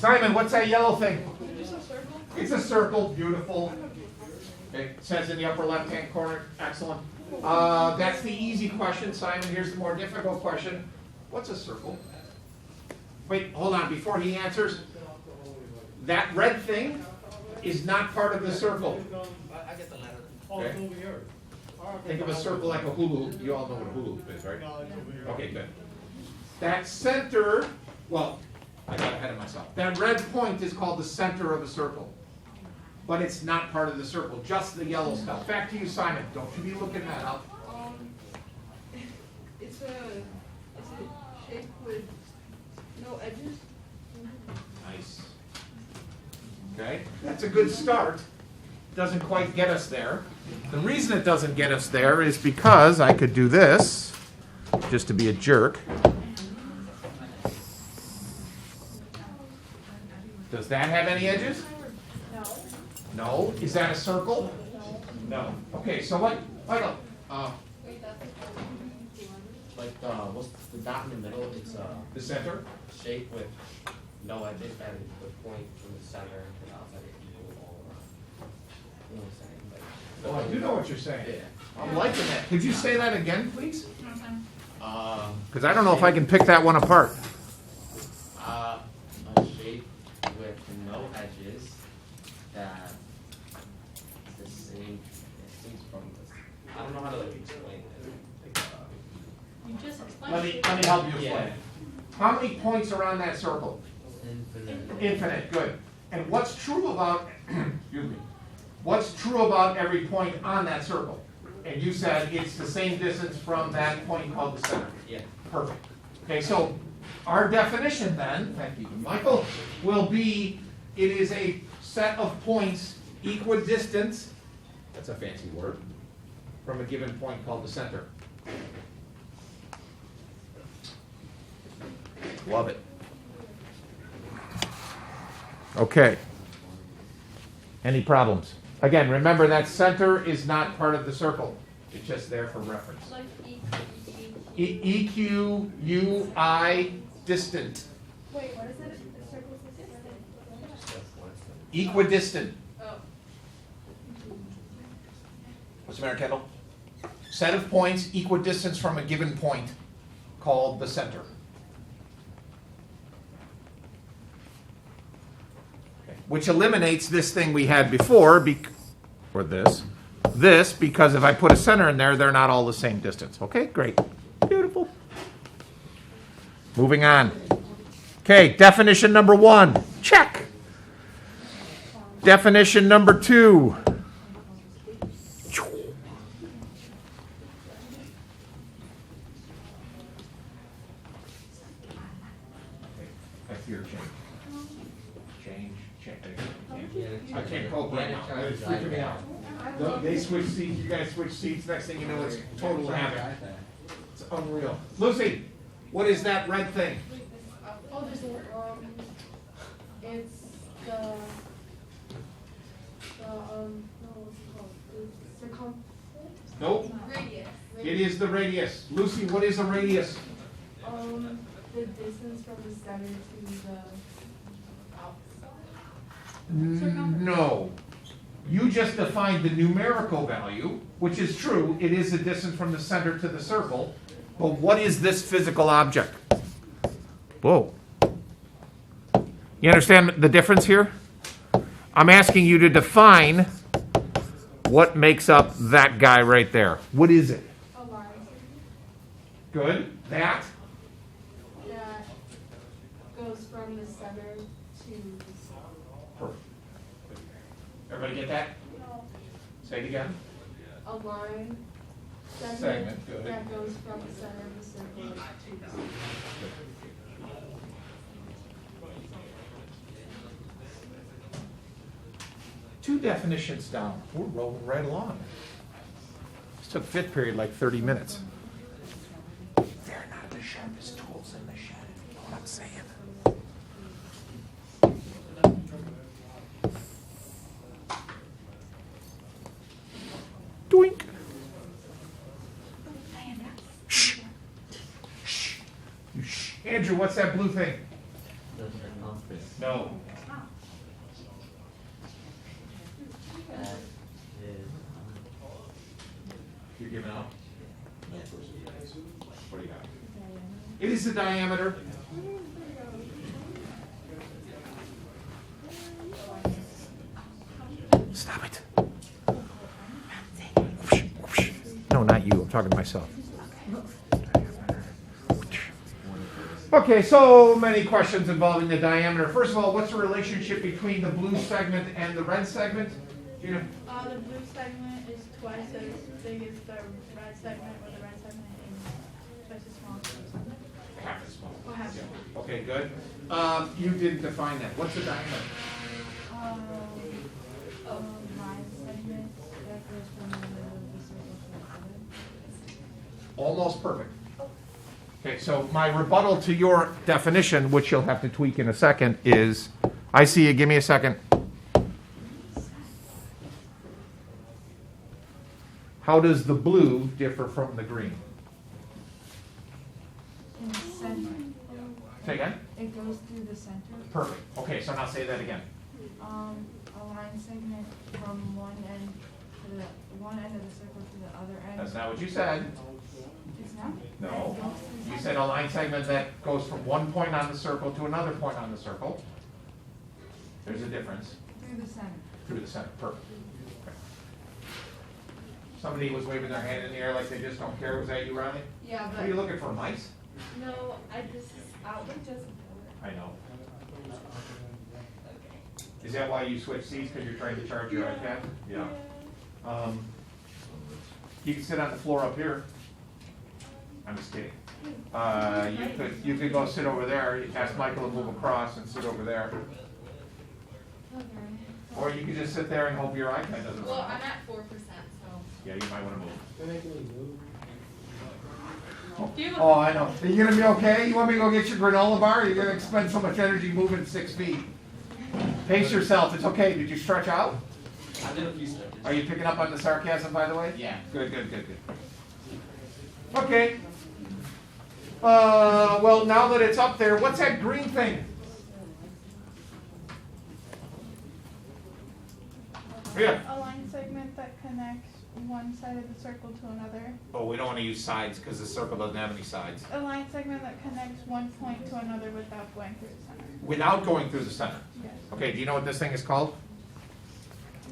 Simon, what's that yellow thing? It's a circle. Beautiful. Okay. It says in the upper left-hand corner. Excellent. That's the easy question, Simon. Here's the more difficult question. What's a circle? Wait, hold on. Before he answers, that red thing is not part of the circle. Okay. Think of a circle like a hula hoop. You all know what a hula hoop is, right? Okay, good. That center, well, I got ahead of myself. That red point is called the center of a circle. But it's not part of the circle, just the yellow stuff. Back to you, Simon. Don't you be looking that up. It's a shape with no edges. Nice. Okay, that's a good start. Doesn't quite get us there. The reason it doesn't get us there is because I could do this, just to be a jerk. Does that have any edges? No. No. Is that a circle? No. Okay, so what? Michael. What's the dot in the middle? It's The center? shape with no edges and the point from the center to the outside equal all around. You know what I'm saying? Oh, I do know what you're saying. Yeah. I'm liking that. Could you say that again, please? Uh, Because I don't know if I can pick that one apart. a shape with no edges that is the same. It seems from this. I don't know how to explain it. You just explained Let me it. help you explain Yeah. it. How many points are on that circle? Infinite. Infinite, good. And what's true about, excuse me, what's true about every point on that circle? And you said it's the same distance from that point called the center. Yeah. Perfect. Okay, so our definition then, thank you, Michael, will be it is a set of points equidistant, that's a fancy word, from a given point called the center. Love it. Okay. Any problems? Again, remember that center is not part of the circle. It's just there for reference. Like EQUI distant. Wait, what is it? The circle's Equidistant. Oh. What's the matter, Kendall? Set of points equidistant from a given point called the center. Okay. Which eliminates this thing we had before, or this, because if I put a center in there, they're not all the same distance. Okay, great. Beautiful. Moving on. Okay, definition number 1. Check. Definition number 2. That's your change. I can't cope right now. It's freaking me out. They switch seats, you guys switch seats, next thing you know, it's total havoc. It's unreal. Lucy, what is that red thing? Oh, there's it's no, what's it called? The circumference? Nope, Radius. it is the radius. Lucy, what is a radius? The distance from the center to the outside. No. You just defined the numerical value, which is true. It is the distance from the center to the circle. But what is this physical object? Whoa. You understand the difference here? I'm asking you to define what makes up that guy right there. What is it? A line Good. That? that goes from the center to the Perfect. Everybody get that? Say it again. a line Segment, good. that goes from the center of the circle to the center. Two definitions down. We're rolling right along. This took fifth period like 30 minutes. They're not the sharpest tools in the shed. You know what I'm saying? Doink. Shh. Shh. Andrew, what's that blue thing? circumference. No. That is, You're giving up? What do you got? It is the diameter. Stop it. No, not you. I'm talking to myself. Okay, so many questions involving the diameter. First of all, what's the relationship between the blue segment and the red segment? Gina? The blue segment is twice as big as the red segment, or the red segment is twice as small. Half as small. Or half as Yeah. Okay, good. You didn't define that. What's the diameter? Line segment that goes from the middle of the circle to the other. Almost perfect. Okay, so my rebuttal to your definition, which you'll have to tweak in a second, is, I see you, give me a second. How does the blue differ from the green? In the center. Say again? It goes through the center. Perfect. Okay, so now say that again. A line segment from one end to the one end of the circle to the other end. That's not what you said. It's not? No. You said a line segment that goes from one point on the circle to another point on the circle. There's a difference. Through the center. Through the center. Perfect. Okay. Somebody was waving their hand in the air like they just don't care. Was that you, Riley? Yeah, What are you looking for, mice? No, this outlet doesn't work. I know. Is that why you switched seats, because you're trying to charge your iPad? Yeah. You can sit on the floor up here. I'm just kidding. You could go sit over there. You ask Michael to move across and sit over there. Okay. Or you could just sit there and hope your iPad doesn't Well, run. I'm at 4%, so. Yeah, you might want to move. Do you have Oh, I know. Are you gonna be okay? You want me to go get your granola bar? Or you're gonna expend so much energy moving 6 feet. Pace yourself. It's okay. Did you stretch out? I did a few stretches. Are you picking up on the sarcasm, by the way? Yeah. Good. Okay. Well, now that it's up there, what's that green thing? Yeah. A line segment that connects one side of the circle to another. Oh, we don't want to use sides because the circle doesn't have any sides. A line segment that connects one point to another without going through the center. Without going through the center. Yes. Okay, do you know what this thing is called?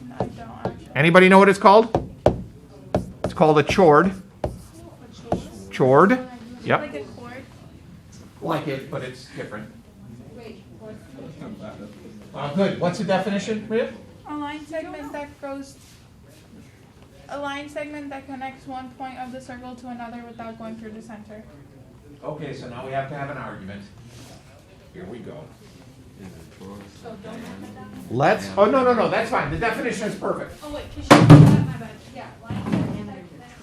No, I don't actually. Anybody know what it's called? It's called a chord. Chord. Yep. Like a chord. Like it, but it's different. Wait, what? Good. What's the definition, Rhea? A line segment that goes. A line segment that connects one point of the circle to another without going through the center. Okay, so now we have to have an argument. Here we go. So don't have it down? Let's, oh, no, that's fine. The definition is perfect. Oh, wait, cause she said my bad. Yeah, line segment that connects.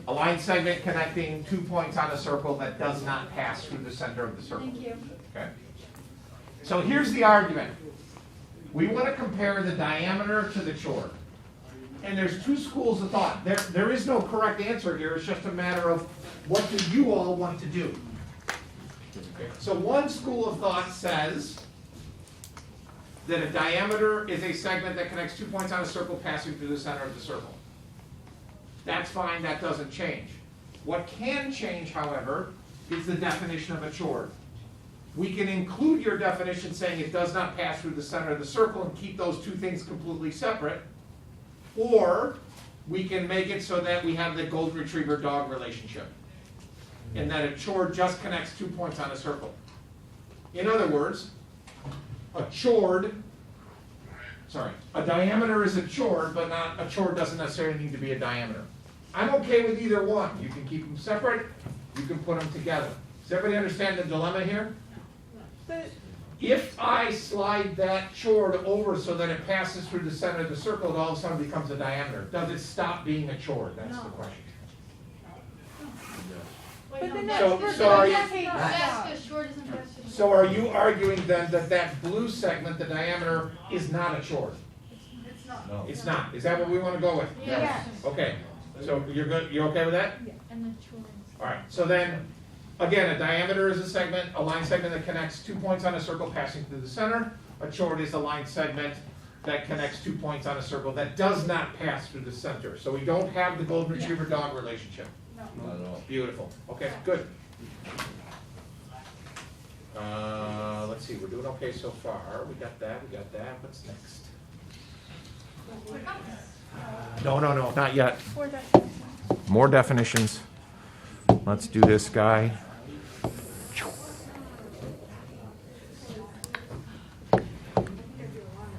A line segment connecting 2 points on a circle that does not pass through the center of the circle. Thank you. Okay. So here's the argument. We want to compare the diameter to the chord. And there's two schools of thought. There is no correct answer here. It's just a matter of what do you all want to do. Okay. So one school of thought says that a diameter is a segment that connects 2 points on a circle passing through the center of the circle. That's fine, that doesn't change. What can change, however, is the definition of a chord. We can include your definition saying it does not pass through the center of the circle and keep those two things completely separate. Or we can make it so that we have the golden retriever dog relationship. And that a chord just connects 2 points on a circle. In other words, a diameter is a chord, but not a chord doesn't necessarily need to be a diameter. I'm okay with either one. You can keep them separate, you can put them together. Does everybody understand the dilemma here? But If I slide that chord over so that it passes through the center of the circle, it all of a sudden becomes a diameter. Does it stop being a chord? That's the question. But then So- that's so are you- That's because short isn't best. So are you arguing then that that blue segment, the diameter, is not a chord? It's not. No. It's not. Is that what we want to go with? Yes. Okay. So you're good? You're okay with that? And the chores. All right. So then, Again, a diameter is a segment, a line segment that connects 2 points on a circle passing through the center. A chord is a line segment that connects 2 points on a circle that does not pass through the center. So we don't have the golden retriever dog relationship. Not at all. Beautiful. Okay, good. Let's see, we're doing okay so far. We got that, we got that. What's next? No, not yet. Four definitions. More definitions. Let's do this guy.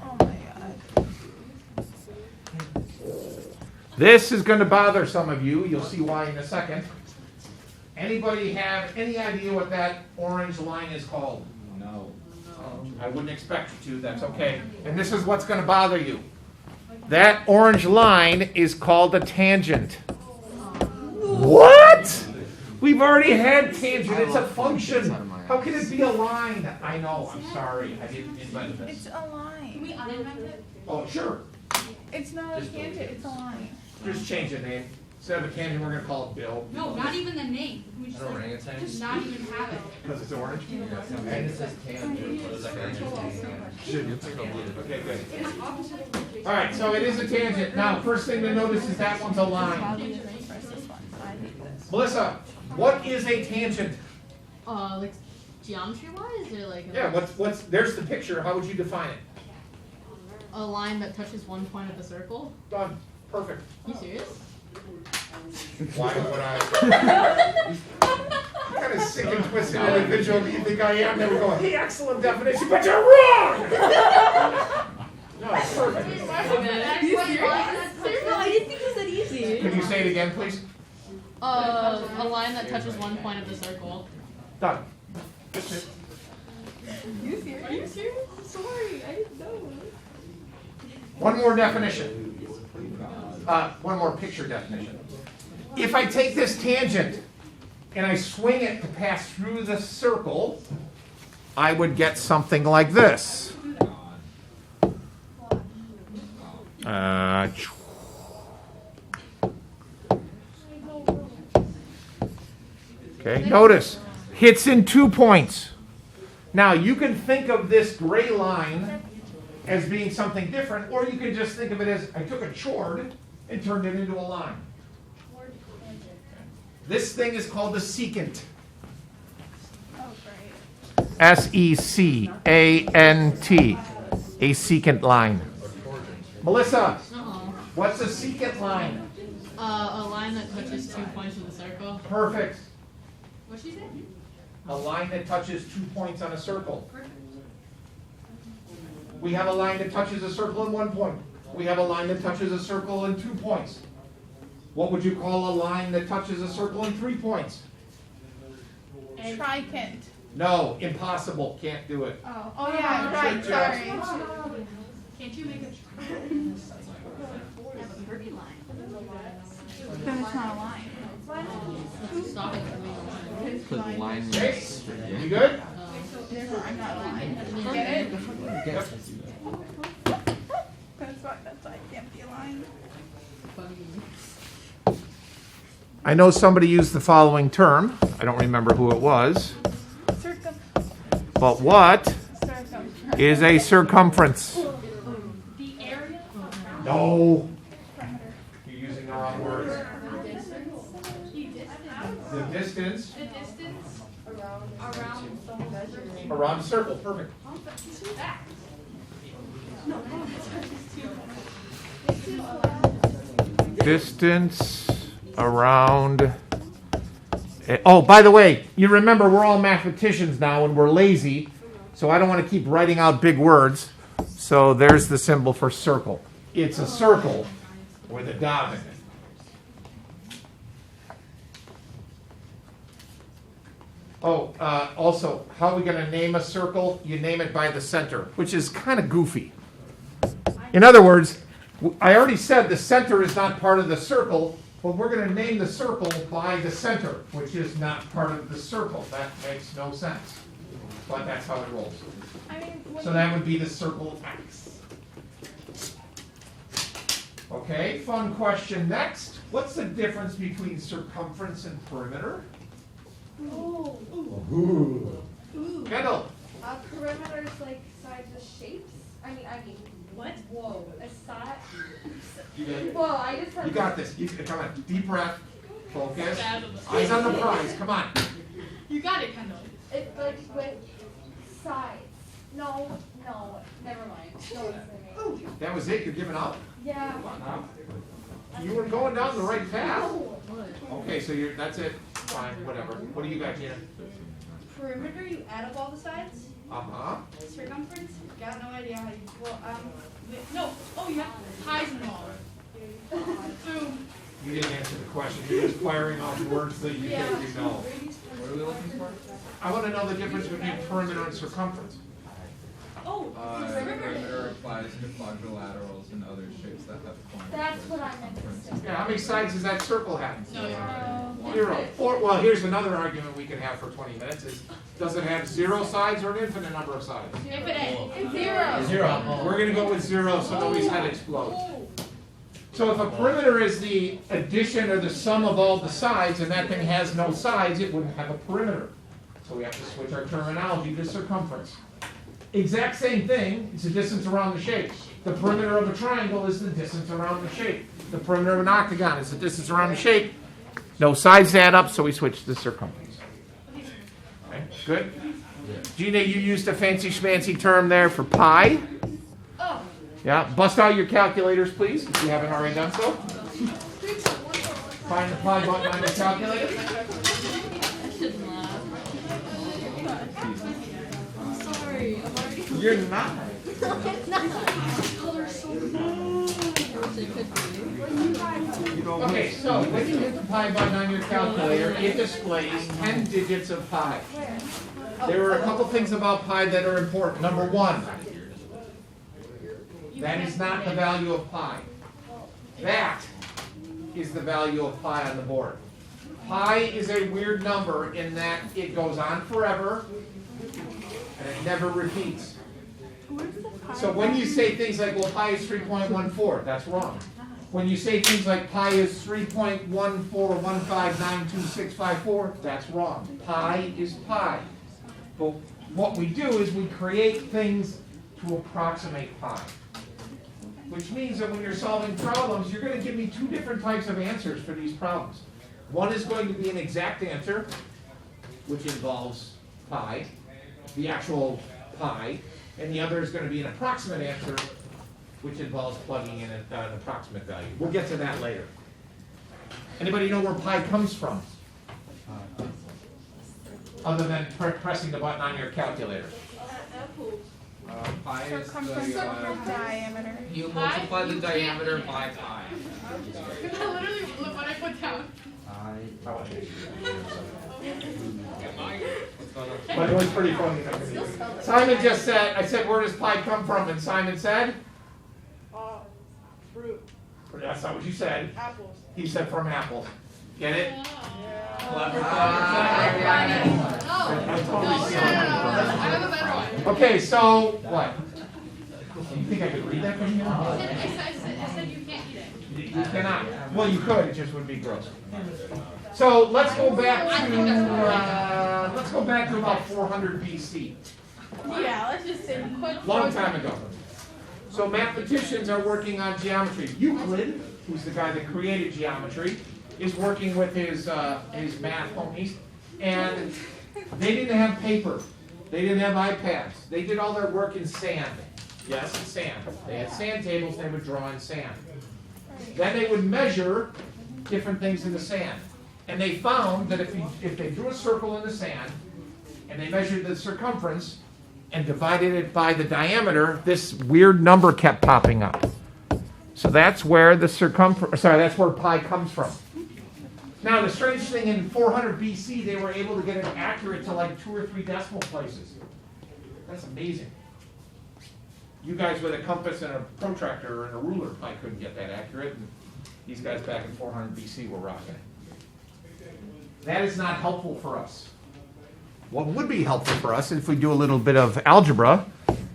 Oh my god. This is going to bother some of you. You'll see why in a second. Anybody have any idea what that orange line is called? No. I wouldn't expect you to. That's okay. And this is what's going to bother you. That orange line is called a tangent. What? We've already had tangent. It's a function. How can it be a line? I know. I'm sorry. I didn't invent this. It's a line. Can we uninvent it? Oh, sure. It's not a tangent, it's a line. Just change the name. Instead of a tangent, we're going to call it Bill. No, not even the name. Can we just like, Orangutan? just not even have it? Because it's orange? And it says tangent. What is that going to Okay, good. All right, so it is a tangent. Now, first thing to notice is that one's a line. Melissa, what is a tangent? Like geometry wise, or like Yeah, what's there's the picture. How would you define it? a line that touches one point of the circle? Done. Perfect. You serious? Why would I? What kind of sick and twisted individual do you think I am? Never go, hey, excellent definition, but you're wrong! No, it's perfect. I didn't think it was that easy. Can you say it again, please? A line that touches one point of the circle. Done. That's it. Are you serious? I'm sorry, I didn't know. One more definition. One more picture definition. If I take this tangent and I swing it to pass through the circle, I would get something like this. Okay, notice, hits in 2 points. Now, you can think of this gray line as being something different, or you can just think of it as I took a chord and turned it into a line. This thing is called the secant. Oh, great. S-E-C-A-N-T. A secant line. Melissa, what's a secant line? A line that touches 2 points of the circle. Perfect. What'd she say? A line that touches 2 points on a circle. We have a line that touches a circle in 1 point. We have a line that touches a circle in 2 points. What would you call a line that touches a circle in 3 points? Tricant. No, impossible. Can't do it. Oh yeah, right, sorry. Can't you make a Then it's not a line. Stop it. Put line Hey, you good? Therefore, I'm not a line. Get it? That's why it can't be a line. I know somebody used the following term. I don't remember who it was. But what Circumference. is a circumference? the area No. You're using the wrong words. The distance around a circle. Perfect. Distance around. Oh, by the way, you remember we're all mathematicians now and we're lazy, so I don't want to keep writing out big words. So there's the symbol for circle. It's a circle with a dot in it. Oh, also, how are we going to name a circle? You name it by the center, which is kind of goofy. In other words, I already said the center is not part of the circle, but we're going to name the circle by the center, which is not part of the circle. That makes no sense. But that's how it rolls. I mean, So that would be the circle X. Okay, fun question next. What's the difference between circumference and perimeter? Kendall, Perimeter is like sides of shapes. I mean, what? Whoa, a side. you got it. Whoa, I just. You got this. Come on, deep breath, focus, eyes on the prize. Come on. You got it, Kendall. It's like with sides. No, never mind. No, it's me. That was it. You're giving up. Yeah. You were going down the right path. No. Okay, so that's it. Fine, whatever. What do you got, Gina? Perimeter, you add up all the sides. Uh-huh. Circumference, got no idea how you, no, oh, you have pies involved. Boom. You didn't answer the question. You're just firing off words that you think you know. What are we looking for? I want to know the difference between perimeter and circumference. Oh, Perimeter applies to quadrilaterals and other shapes that have points. That's what I meant to say. Yeah, how many sides does that circle have? No. 0. Or, well, here's another argument we can have for 20 minutes is, does it have 0 sides or an infinite number of sides? Infinite. Zero. 0. We're going to go with 0 so nobody's head explodes. So if a perimeter is the addition or the sum of all the sides and that thing has no sides, it wouldn't have a perimeter. So we have to switch our terminology to circumference. Exact same thing, it's the distance around the shape. The perimeter of a triangle is the distance around the shape. The perimeter of an octagon is the distance around the shape. No sides add up, so we switch to circumference. Okay, good? Gina, you used a fancy schmancy term there for pi. oh, Yeah, bust out your calculators, please, if you haven't already done so. Find the pi button on your calculator. Sorry, I'm already. You're not. Okay, so when you hit the pi button on your calculator, it displays 10 digits of pi. There are a couple things about pi that are important. Number one, that is not the value of pi. That is the value of pi on the board. Pi is a weird number in that it goes on forever and it never repeats. So when you say things like, well, pi is 3.14, that's wrong. When you say things like pi is 3.141592654, that's wrong. Pi is pi. But what we do is we create things to approximate pi. Which means that when you're solving problems, you're going to give me two different types of answers for these problems. One is going to be an exact answer, which involves pi, the actual pi, and the other is going to be an approximate answer, which involves plugging in an approximate value. We'll get to that later. Anybody know where pi comes from? Other than pressing the button on your calculator. Pi is Circumference the, over diameter. you multiply the diameter by pi. Literally, look what I put down. But it was pretty funny. Simon just said, I said, where does pi come from? And Simon said? Fruit. That's not what you said. Apples. He said from apples. Get it? Clever, No, I totally no, see I it. have a better one. Okay, so, what? You think I could read that from here? I said you can't eat it. You cannot. Well, you could, it just would be gross. So let's go back to about 400 BC. yeah, let's just say quick. Long time ago. So mathematicians are working on geometry. Euclid, who's the guy that created geometry, is working with his math homies, and they didn't have paper. They didn't have iPads. They did all their work in sand. Yes, sand. They had sand tables, they would draw in sand. Then they would measure different things in the sand. And they found that if they drew a circle in the sand, and they measured the circumference, and divided it by the diameter, this weird number kept popping up. So that's where that's where pi comes from. Now, the strange thing, in 400 BC, they were able to get it accurate to like 2 or 3 decimal places. That's amazing. You guys with a compass and a protractor and a ruler probably couldn't get that accurate, and these guys back in 400 BC were rocking it. That is not helpful for us. What would be helpful for us is if we do a little bit of algebra,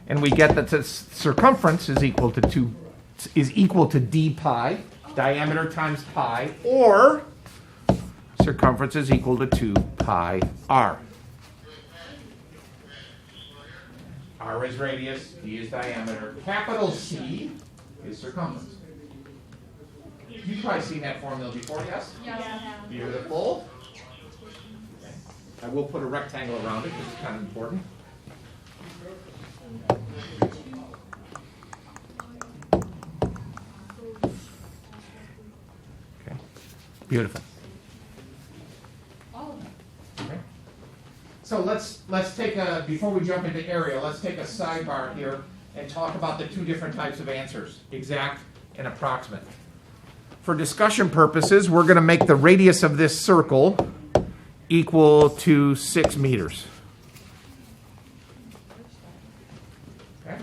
and we get that the circumference is equal to d pi, diameter times pi, or circumference is equal to 2 pi r. R is radius, D is diameter. Capital C is circumference. You've probably seen that formula before, yes? Yeah. Beautiful. Okay. I will put a rectangle around it because it's kind of important. Okay. Beautiful. Okay. So let's take before we jump into area, let's take a sidebar here and talk about the two different types of answers, exact and approximate. For discussion purposes, we're going to make the radius of this circle equal to 6 meters. Okay?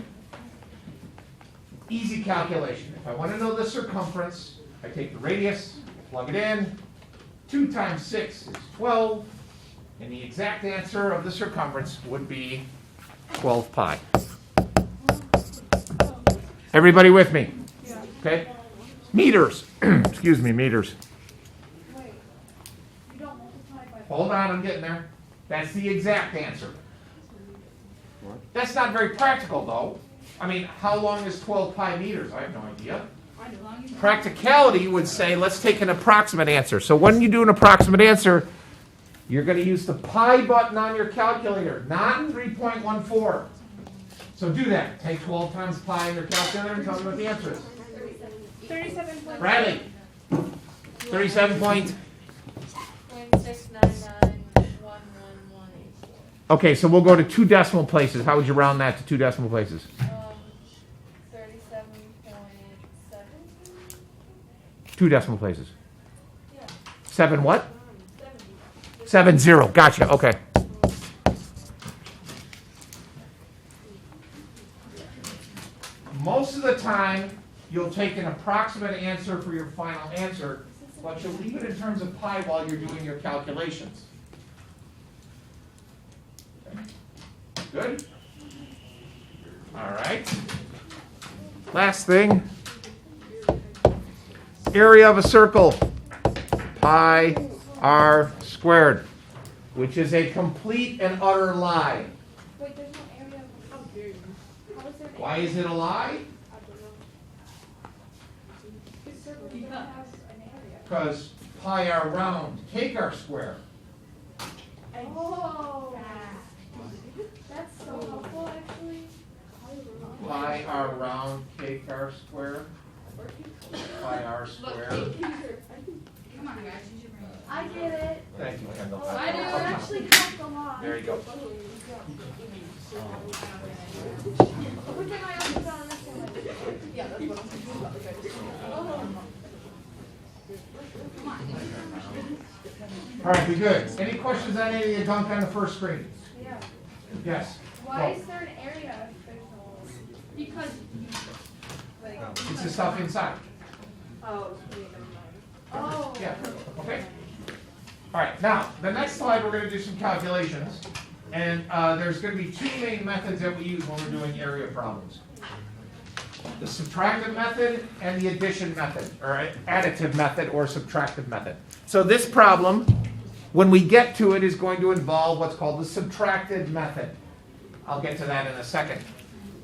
Easy calculation. If I want to know the circumference, I take the radius, plug it in. 2 times 6 is 12. And the exact answer of the circumference would be 12 pi. Everybody with me? Okay? Meters. Excuse me, meters. Wait, you don't multiply by. Hold on, I'm getting there. That's the exact answer. That's not very practical, though. I mean, how long is 12 pi meters? I have no idea. Practicality would say, let's take an approximate answer. So when you do an approximate answer, you're going to use the pi button on your calculator, not 3.14. So do that. Take 12 times pi in your calculator and tell me what the answer is. 37. Bradley. 37 point. 0.699111184. Okay, so we'll go to 2 decimal places. How would you round that to 2 decimal places? 37.7. 2 decimal places. Yeah. 7 what? 70. 70. Gotcha. Okay. Most of the time, you'll take an approximate answer for your final answer, but you'll leave it in terms of pi while you're doing your calculations. Okay. Good? All right. Last thing. Area of a circle. Pi r squared, which is a complete and utter lie. Wait, there's no area. How is there an Why is it a lie? I don't know. This circle doesn't have an area. Because pi r round, cake r square. Oh. That's so helpful, actually. Pi r round, cake r square. Pi r square. Come on, guys. Use your brain. I get it. Thank you, Kendall. Oh, I do. It actually helped a lot. There you go. But then I also don't understand what it is. Yeah, that's what I'm thinking about. All right, be good. Any questions on any of the dunk on the first screen? Yeah. Yes. Why Go. is there an area if there's no? Because, Like. It's the stuff inside. Oh. Oh. Yeah. Okay. All right. Now, the next slide, we're going to do some calculations, and there's going to be 2 main methods that we use when we're doing area problems: the subtractive method and the addition method, or additive method, or subtractive method. So this problem, when we get to it, is going to involve what's called the subtractive method. I'll get to that in a second.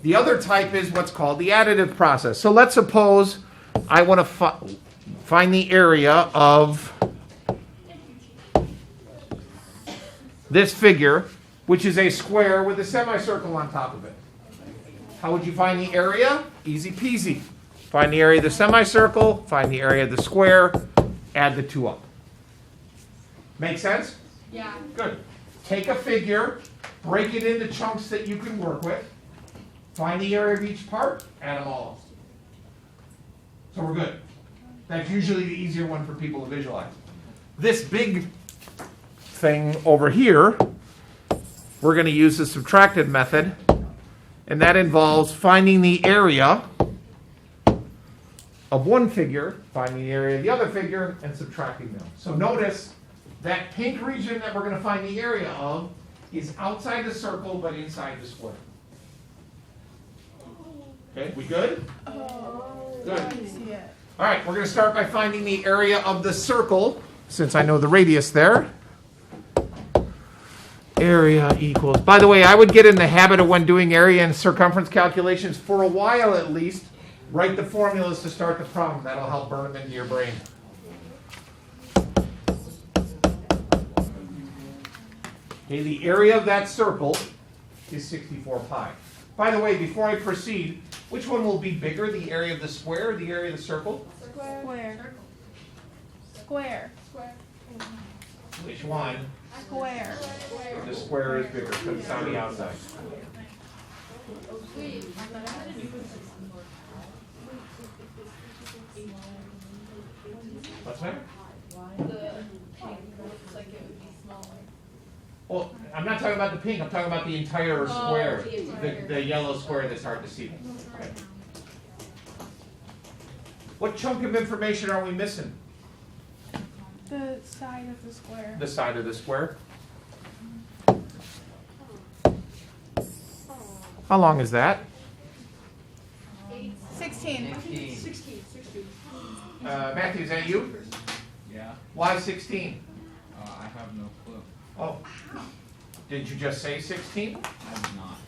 The other type is what's called the additive process. So let's suppose I want to find the area of this figure, which is a square with a semicircle on top of it. How would you find the area? Easy peasy. Find the area of the semicircle, find the area of the square, add the 2 up. Make sense? yeah. Good. Take a figure, break it into chunks that you can work with, find the area of each part, add them all up. So we're good. That's usually the easier one for people to visualize. This big thing over here, we're going to use the subtractive method, and that involves finding the area of one figure, finding the area of the other figure, and subtracting them. So notice that pink region that we're going to find the area of is outside the circle but inside the square. Okay, we good? Oh. Good. I see it. All right, we're going to start by finding the area of the circle. since I know the radius there. Area equals, by the way, I would get in the habit of when doing area and circumference calculations, for a while at least, write the formulas to start the problem. That'll help burn them into your brain. Okay, the area of that circle is 64 pi. By the way, before I proceed, which one will be bigger, the area of the square or the area of the circle? Square. Square. Which one? Square. The square is bigger because it's on the outside. What's that? Well, I'm not talking about the pink, I'm talking about the entire square. The yellow square that's hard to see. Okay. What chunk of information are we missing? The side of the square. The side of the square. How long is that? 16. Matthew, is that you? Yeah. Why 16? I have no clue. Oh. Did you just say 16? I did not.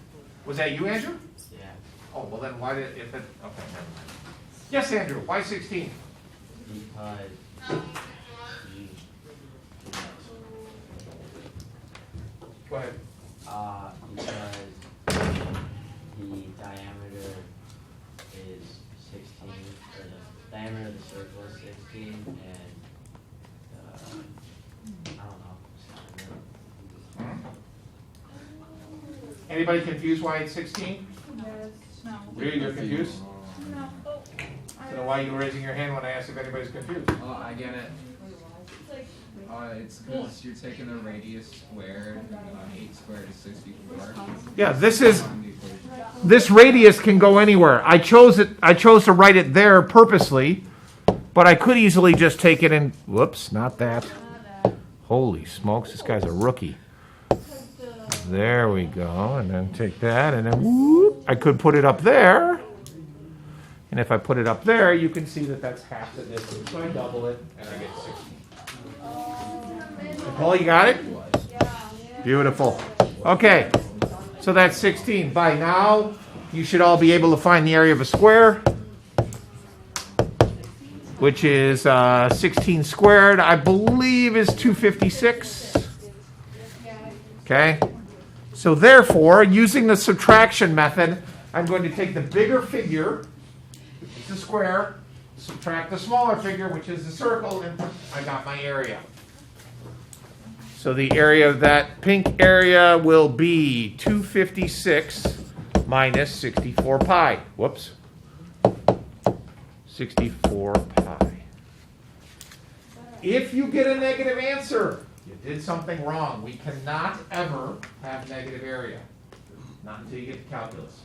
Was that you, Andrew? Yeah. Oh, well then why did, if it, okay, never mind. Yes, Andrew, why 16? Because Go ahead. because the diameter is 16, or the diameter of the circle is 16, and I don't know. Anybody confused why it's 16? No. Really, you're confused? No. I don't know why you were raising your hand when I asked if anybody's confused. Oh, I get it. It's because you're taking the radius squared, 8 squared is 64. Yeah, this On the this radius can go anywhere. I chose to write it there purposely, but I could easily just take it and, whoops, not that. Holy smokes, this guy's a rookie. There we go, and then take that, and then whoop, I could put it up there. And if I put it up there, you can see that that's half the distance. So I double it, and I get 16. Nicole, you got it? Beautiful. Okay, so that's 16. By now, you should all be able to find the area of a square, which is 16 squared, I believe is 256. Okay? So therefore, using the subtraction method, I'm going to take the bigger figure, which is the square, subtract the smaller figure, which is the circle, and I got my area. So the area of that pink area will be 256 minus 64 pi. Whoops. 64 pi. If you get a negative answer, you did something wrong. We cannot ever have negative area. Not until you get to calculus.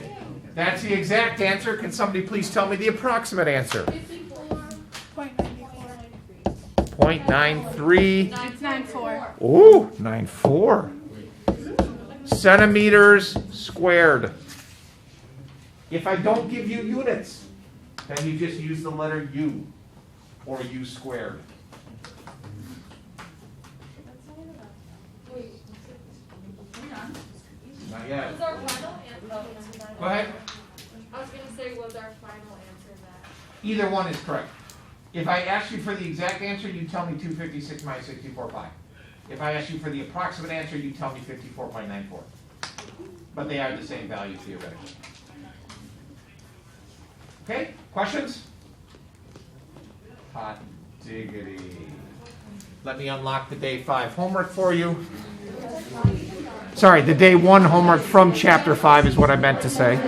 If that's the exact answer, can somebody please tell me the approximate answer? 0.93. It's 9.4. Ooh, 9.4. Centimeters squared. If I don't give you units, then you just use the letter U or U squared. Not yet. Was our final answer? Go ahead. I was gonna say, was our final answer that? Either one is correct. If I ask you for the exact answer, you tell me 256 minus 64 pi. If I ask you for the approximate answer, you tell me 54.94. But they are the same value theoretically. Okay, questions? Hot diggity. Let me unlock the day 5 homework for you. Sorry, the day 1 homework from chapter 5 is what I meant to say.